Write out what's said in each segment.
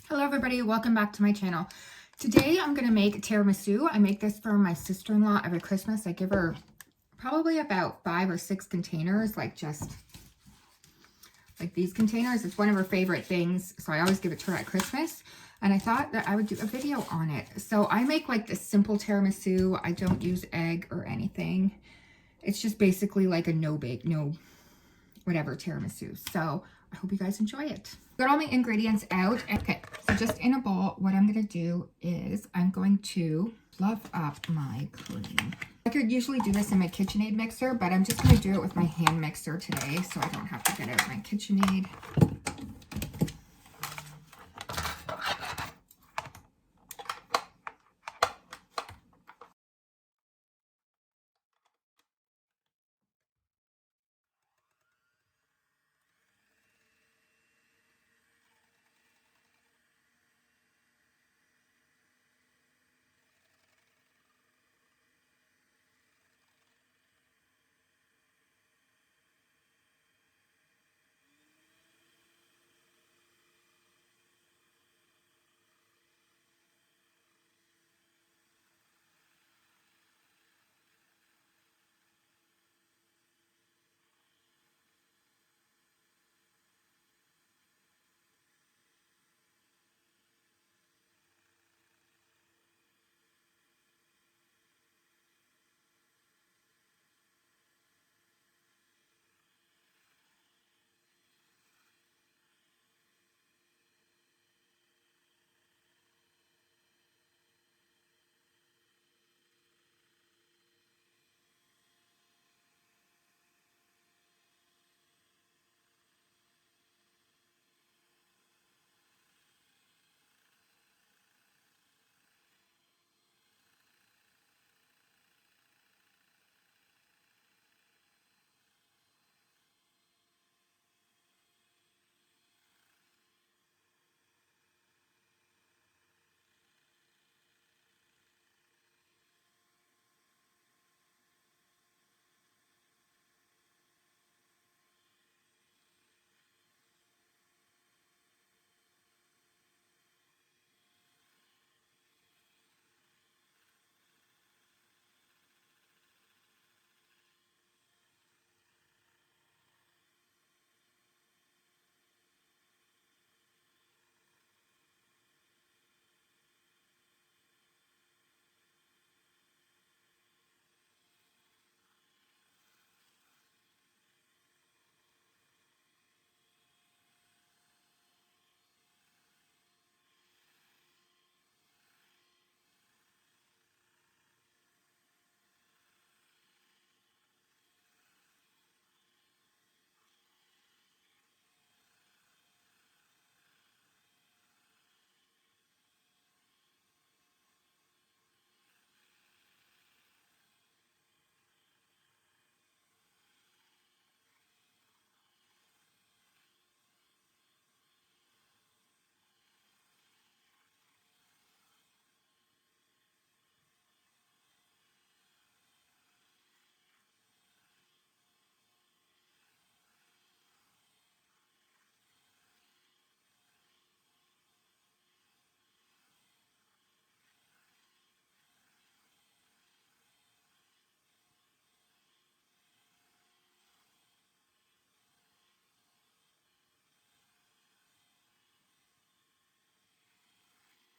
Hello everybody, welcome back to my channel. Today I'm going to make tiramisu. I make this for my sister-in-law every Christmas. I give her probably about 5 or 6 containers, like these containers. It's one of her favorite things, so I always give it to her at Christmas. And I thought that I would do a video on it. So I make like this simple tiramisu. I don't use egg or anything. It's just basically like a no-bake, no whatever tiramisu. So I hope you guys enjoy it. Got all my ingredients out. Okay, so just in a bowl, what I'm going to do is I'm going to fluff up my cream. I could usually do this in my KitchenAid mixer, but I'm just going to do it with my hand mixer today so I don't have to get out my KitchenAid.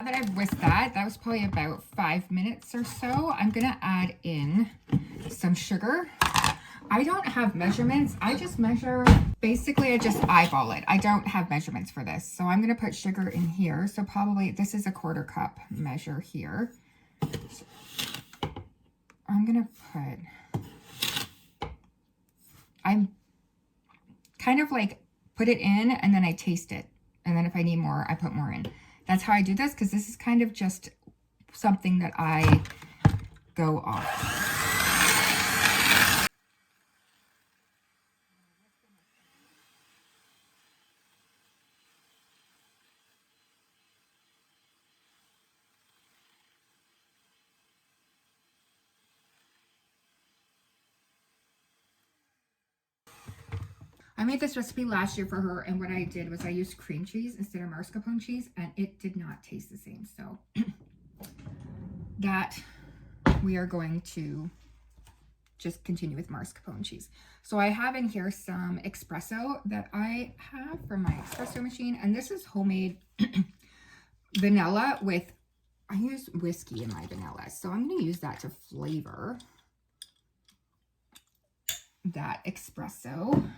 Now that I've whisked that was probably about 5 minutes or so. I'm going to add in some sugar. I don't have measurements. I just measure, basically I just eyeball it. I don't have measurements for this. So I'm going to put sugar in here. So probably this is a 1/4 cup measure here. So I'm going to I'm kind of like put it in and then I taste it. And then if I need more, I put more in. That's how I do this because this is kind of just something that I go off. I made this recipe last year for her, and what I did was I used cream cheese instead of mascarpone cheese, and it did not taste the same. So that we are going to just continue with mascarpone cheese. So I have in here some espresso that I have from my espresso machine, and this is homemade vanilla with, I use whiskey in my vanilla, so I'm going to use that to flavor that espresso.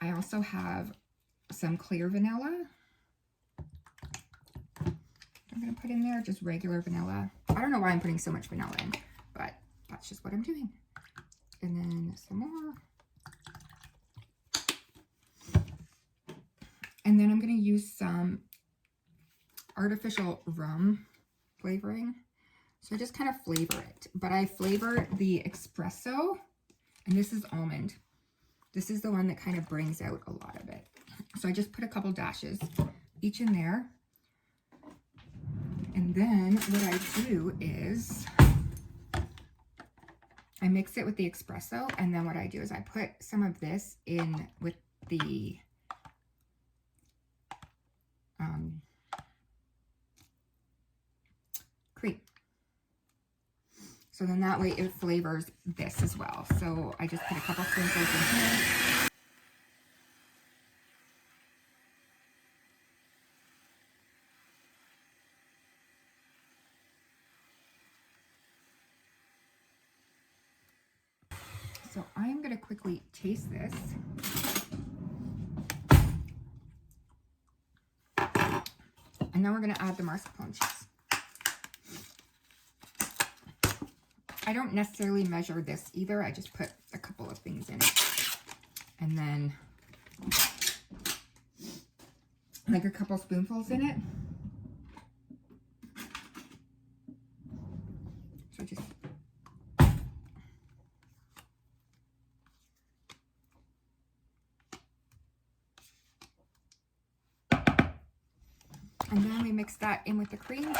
I also have some clear vanilla I'm going to put in there, just regular vanilla. I don't know why I'm putting so much vanilla in, but that's just what I'm doing. And then some more. And then I'm going to use some artificial rum flavoring. So I just kind of flavor it. But I flavor the espresso, and this is almond. This is the one that kind of brings out a lot of it. So I just put a couple dashes each in there. And then what I do is I mix it with the espresso, and then what I do is I put some of this in with the cream. So then that way it flavors this as well. So I just put a couple sprinkles in here. So I'm going to quickly taste this. And then we're going to add the mascarpone cheese. I don't necessarily measure this either. I just put a couple of things in it. And then like a couple spoonfuls in it. So just and then we mix that in with the cream.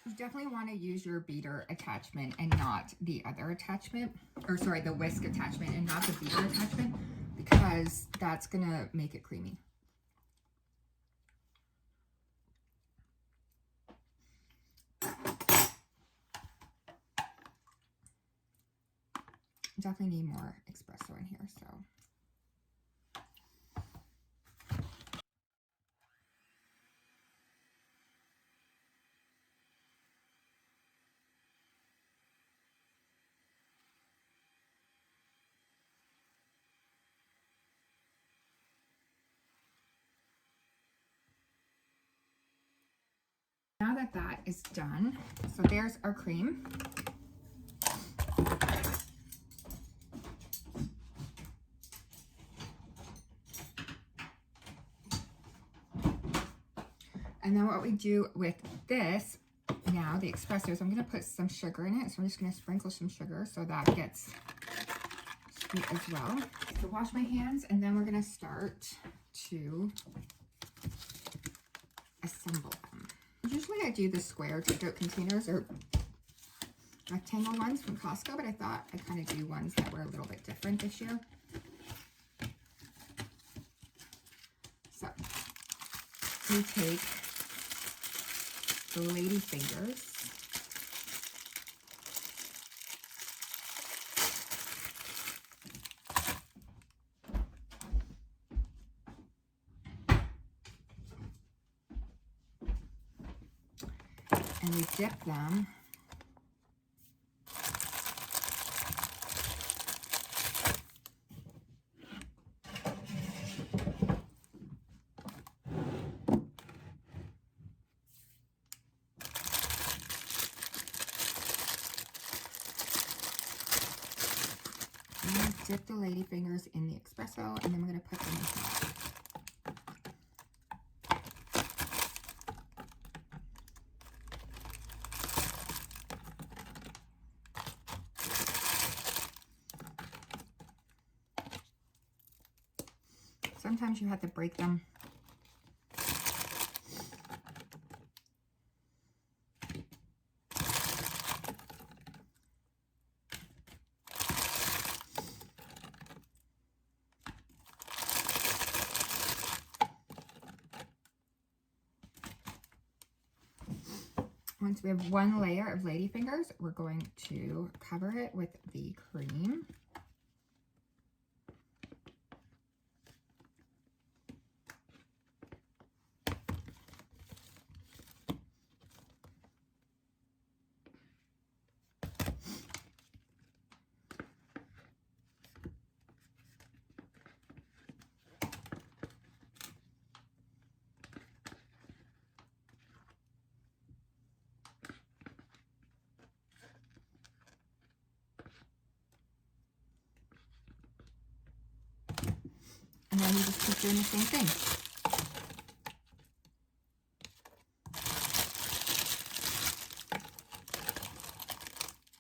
You definitely want to use your beater attachment and not the other attachment, or sorry, the whisk attachment and not the beater attachment, because that's going to make it creamy. Definitely need more espresso in here, so. Now that that is done, so there's our cream. And then what we do with this now, the espresso, is I'm going to put some sugar in it. So I'm just going to sprinkle some sugar so that gets sweet as well. So wash my hands, and then we're going to start to assemble them. Usually I do the square takeout containers or rectangle ones from Costco, but I thought I'd kind of do ones that were a little bit different this year. So we take the ladyfingers, and we dip them dip the ladyfingers in the espresso, and then we're going to put them in here. sometimes you have to break them. Once we have one layer of ladyfingers, we're going to cover it with the cream. And then you just keep doing the same thing.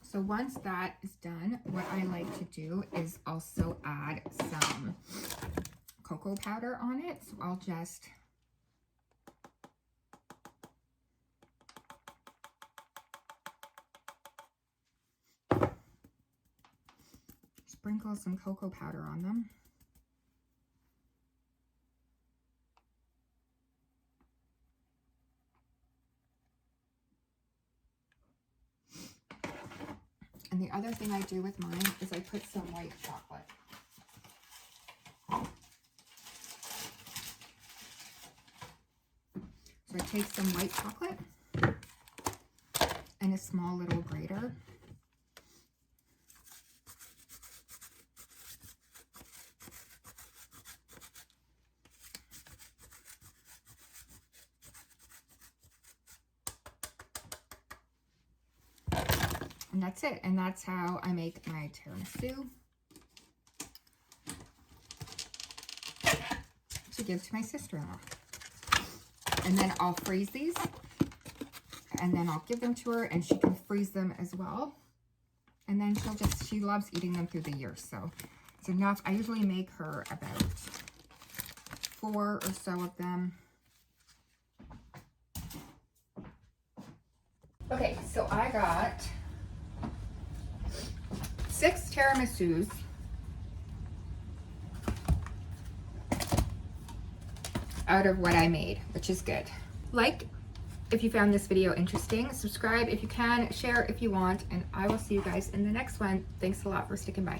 So once that is done, what I like to do is also add some cocoa powder on it. So I'll just sprinkle some cocoa powder on them. And the other thing I do with mine is I put some white chocolate. So I take some white chocolate and a small little grater. And that's it. And that's how I make my tiramisu to give to my sister-in-law. And then I'll freeze these. And then I'll give them to her and she can freeze them as well. And then she loves eating them through the year. So it's enough. I usually make her about 4 or so of them. Okay, so I got 6 tiramisus out of what I made, which is good. Like if you found this video interesting, subscribe if you can, share if you want, and I will see you guys in the next one. Thanks a lot for sticking by.